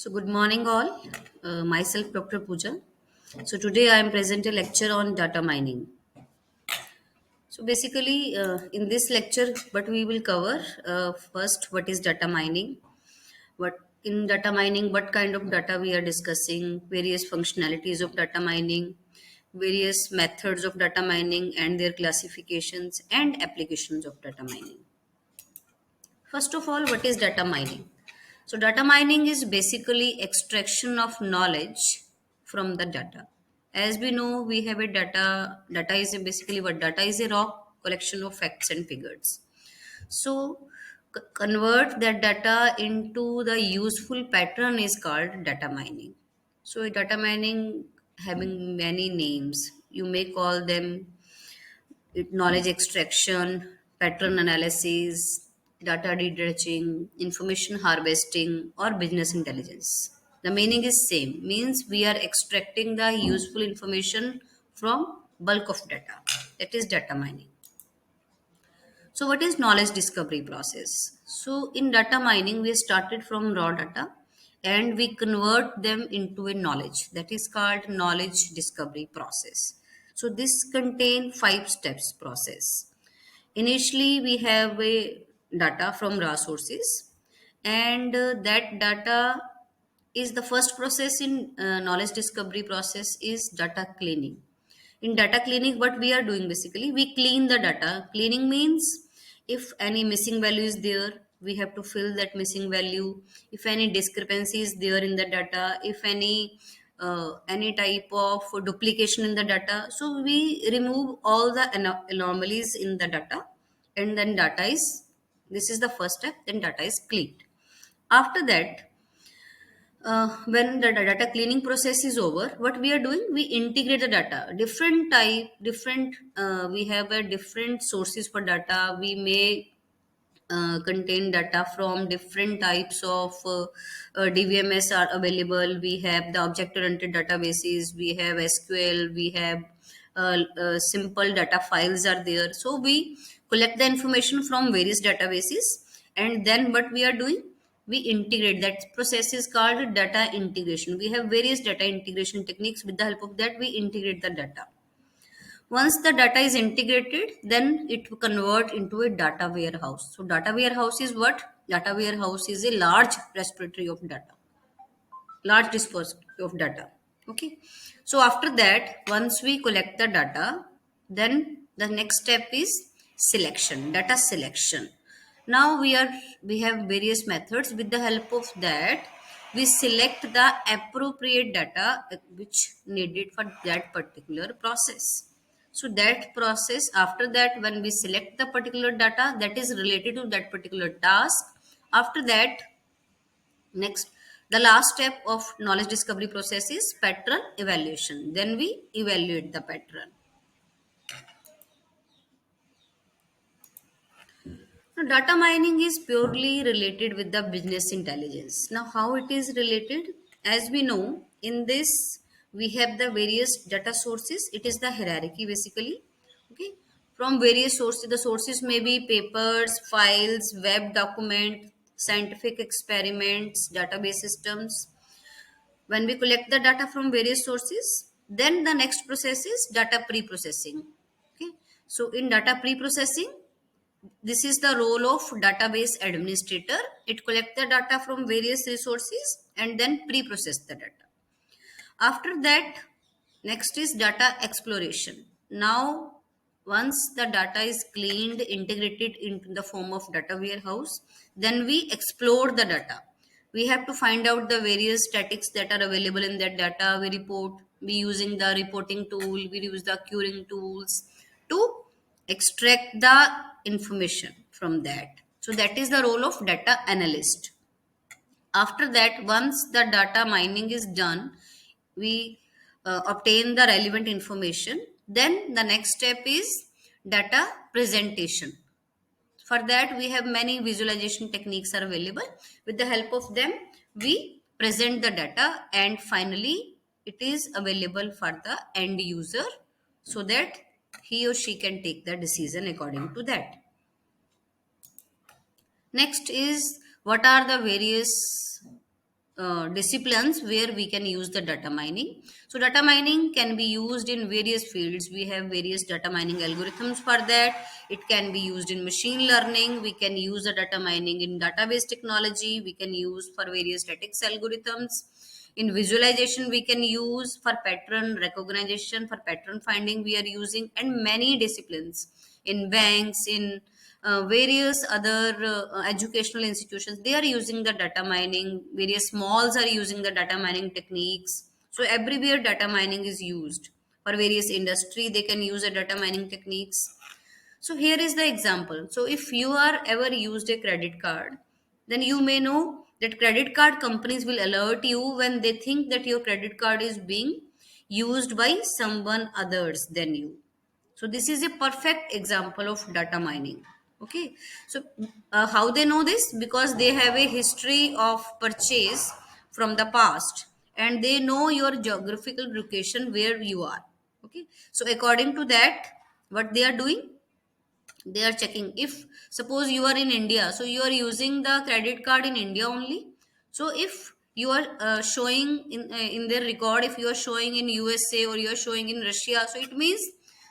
So, good morning, all. Myself, Dr. Pooja. So, today I am present a lecture on data mining. So, basically, in this lecture, what we will cover first, what is data mining? What in data mining, what kind of data we are discussing, various functionalities of data mining, various methods of data mining, and their classifications and applications of data mining. First of all, what is data mining? So, data mining is basically extraction of knowledge from the data. As we know, we have a data. Data is basically what data is a raw collection of facts and figures. So, convert that data into the useful pattern is called data mining. So, data mining having many names. You may call them knowledge extraction, pattern analysis, data redressing, information harvesting, or business intelligence. The meaning is same, means we are extracting the useful information from bulk of data. That is data mining. So what is knowledge discovery process? So in data mining, we started from raw data and we convert them into a knowledge. That is called knowledge discovery process. So this contain 5 steps process. Initially, we have a data from raw sources, and that data is the first process in knowledge discovery process is data cleaning. In data cleaning, what we are doing basically, we clean the data. Cleaning means if any missing value is there, we have to fill that missing value. If any discrepancy is there in the data, if any type of duplication in the data, so we remove all the anomalies in the data, and then data is this is the first step. Then data is cleaned. After that, when the data cleaning process is over, what we are doing, we integrate the data different type different we have a different sources for data. We may contain data from different types of DVMS are available. We have the object-oriented databases, we have SQL, we have simple data files are there. So we collect the information from various databases, and then what we are doing, we integrate. That process is called data integration. We have various data integration techniques. With the help of that, we integrate the data. Once the data is integrated, then it will convert into a data warehouse. So data warehouse is what? Data warehouse is a large repository of data, large dispository of data. Okay. So after that, once we collect the data, then the next step is selection, data selection. Now we have various methods. With the help of that, we select the appropriate data which needed for that particular process. So that process, after that, when we select the particular data that is related to that particular task, after that, next, the last step of knowledge discovery process is pattern evaluation. Then we evaluate the pattern. Now, data mining is purely related with the business intelligence. Now, how it is related? As we know, in this we have the various data sources. It is the hierarchy basically. Okay, from various sources. The sources may be papers, files, web document, scientific experiments, database systems. When we collect the data from various sources, then the next process is data pre-processing. Okay, so in data pre-processing, this is the role of database administrator. It collects the data from various resources and then pre-process the data. After that, next is data exploration. Now, once the data is cleaned, integrated into the form of data warehouse, then we explore the data. We have to find out the various statics that are available in that data. We report, we using the reporting tool, we use the querying tools to extract the information from that. So that is the role of data analyst. After that, once the data mining is done, we obtain the relevant information. Then the next step is data presentation. For that, we have many visualization techniques are available. With the help of them, we present the data, and finally it is available for the end user so that he or she can take the decision according to that. Next is what are the various disciplines where we can use the data mining. So data mining can be used in various fields. We have various data mining algorithms for that. It can be used in machine learning. We can use the data mining in database technology. We can use for various statistics algorithms. In visualization, we can use for pattern recognition, for pattern finding we are using, and many disciplines in banks, in various other educational institutions, they are using the data mining. Various malls are using the data mining techniques. So everywhere data mining is used. For various industry, they can use the data mining techniques. So here is the example. So if you are ever used a credit card, then you may know that credit card companies will alert you when they think that your credit card is being used by someone others than you. So this is a perfect example of data mining. Okay. So how they know this? Because they have a history of purchase from the past, and they know your geographical location where you are. Okay. So according to that, what they are doing, they are checking. If suppose you are in India, so you are using the credit card in India only. So if you are showing in their record, if you are showing in USA or you are showing in Russia, so it means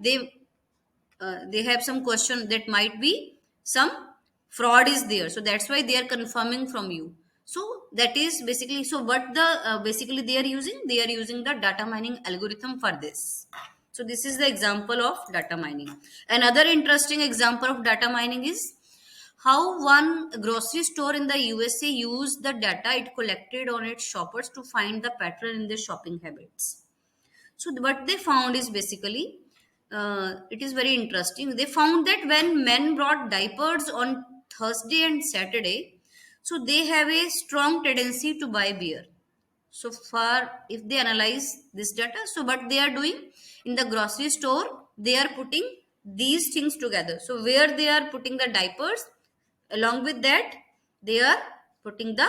they they have some question that might be some fraud is there, so that's why they are confirming from you. So that is basically, so what the basically they are using the data mining algorithm for this. So this is the example of data mining. Another interesting example of data mining is how one grocery store in the USA used the data it collected on its shoppers to find the pattern in their shopping habits. So what they found is basically, it is very interesting. They found that when men brought diapers on Thursday and Saturday, so they have a strong tendency to buy beer. So far, if they analyze this data, so what they are doing in the grocery store, they are putting these things together. So where they are putting the diapers, along with that, they are putting the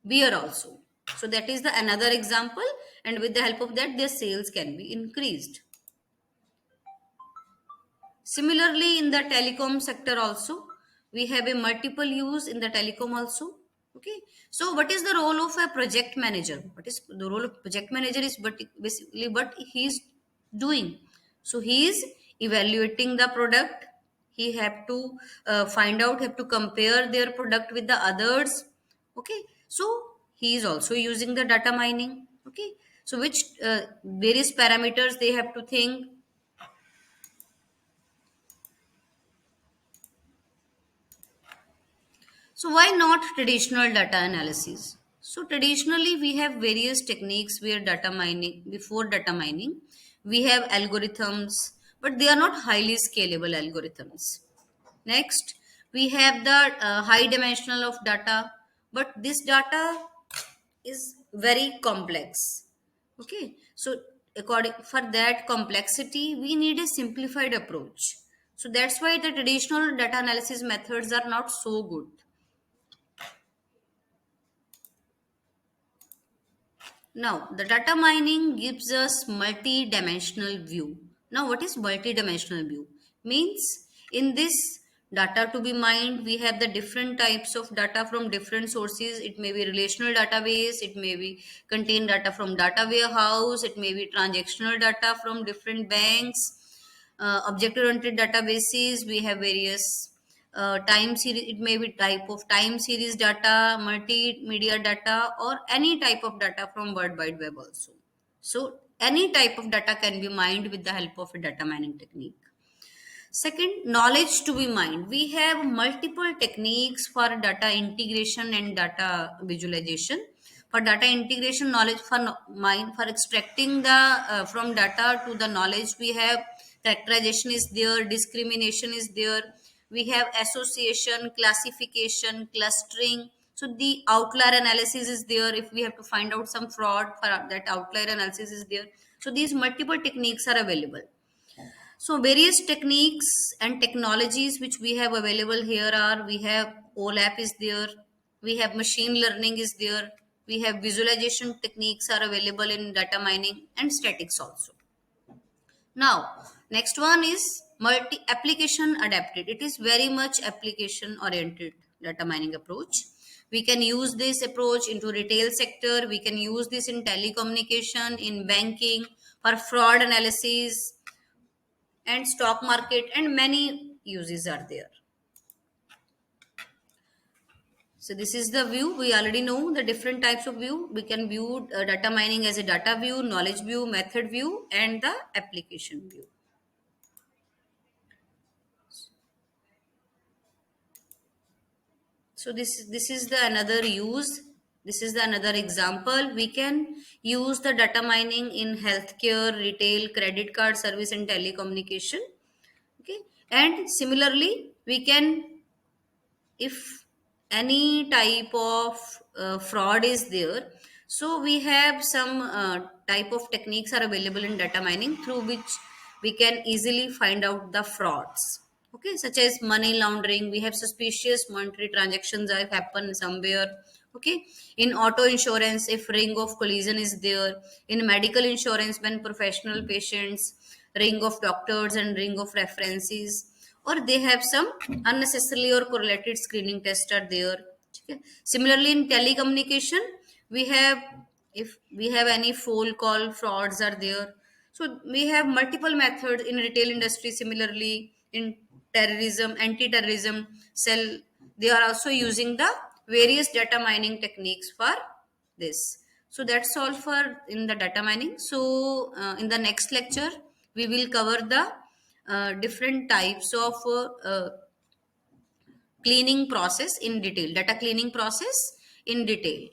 beer also. So that is the another example, and with the help of that their sales can be increased. Similarly, in the telecom sector also, we have a multiple use in the telecom also. Okay, so what is the role of a project manager? What is the role of project manager is but basically what he is doing. So he is evaluating the product. He have to find out, have to compare their product with the others. Okay, so he is also using the data mining. Okay, so which various parameters they have to think. So why not traditional data analysis? So traditionally we have various techniques where data mining, before data mining, we have algorithms, but they are not highly scalable algorithms. Next, we have the high dimensional of data, but this data is very complex. Okay, so according for that complexity, we need a simplified approach. So that's why the traditional data analysis methods are not so good. Now, the data mining gives us multi-dimensional view. Now, what is multi-dimensional view? Means in this data to be mined, we have the different types of data from different sources. It may be relational database, it may be contain data from data warehouse, it may be transactional data from different banks, object-oriented databases. We have various time series. It may be type of time series data, multimedia data, or any type of data from World Wide Web also. So any type of data can be mined with the help of a data mining technique. Second, knowledge to be mined. We have multiple techniques for data integration and data visualization. For data integration, knowledge for mine, for extracting the from data to the knowledge, we have characterization is there, discrimination is there. We have association, classification, clustering. So the outlier analysis is there. If we have to find out some fraud, for that outlier analysis is there. So these multiple techniques are available. So various techniques and technologies which we have available here are, we have OLAP is there, we have machine learning is there, we have visualization techniques are available in data mining and statics also. Now, next one is multi application adapted. It is very much application oriented data mining approach. We can use this approach into retail sector. We can use this in telecommunication, in banking, for fraud analysis and stock market, and many uses are there. So this is the view. We already know the different types of view. We can view data mining as a data view, knowledge view, method view, and the application view. So this is the another use. This is the another example. We can use the data mining in healthcare, retail, credit card service, and telecommunication. Okay, and similarly, we can, if any type of fraud is there, so we have some type of techniques are available in data mining through which we can easily find out the frauds, okay, such as money laundering. We have suspicious monetary transactions have happened somewhere, okay. In auto insurance, if ring of collision is there. In medical insurance, when professional patients, ring of doctors and ring of references, or they have some unnecessarily or correlated screening tests are there. Okay. Similarly, in telecommunication, we have, if we have any phone call frauds are there. So we have multiple methods in retail industry. Similarly, in terrorism, anti-terrorism cell, they are also using the various data mining techniques for this. So that's all for in the data mining. So in the next lecture, we will cover the different types of cleaning process in detail, data cleaning process in detail.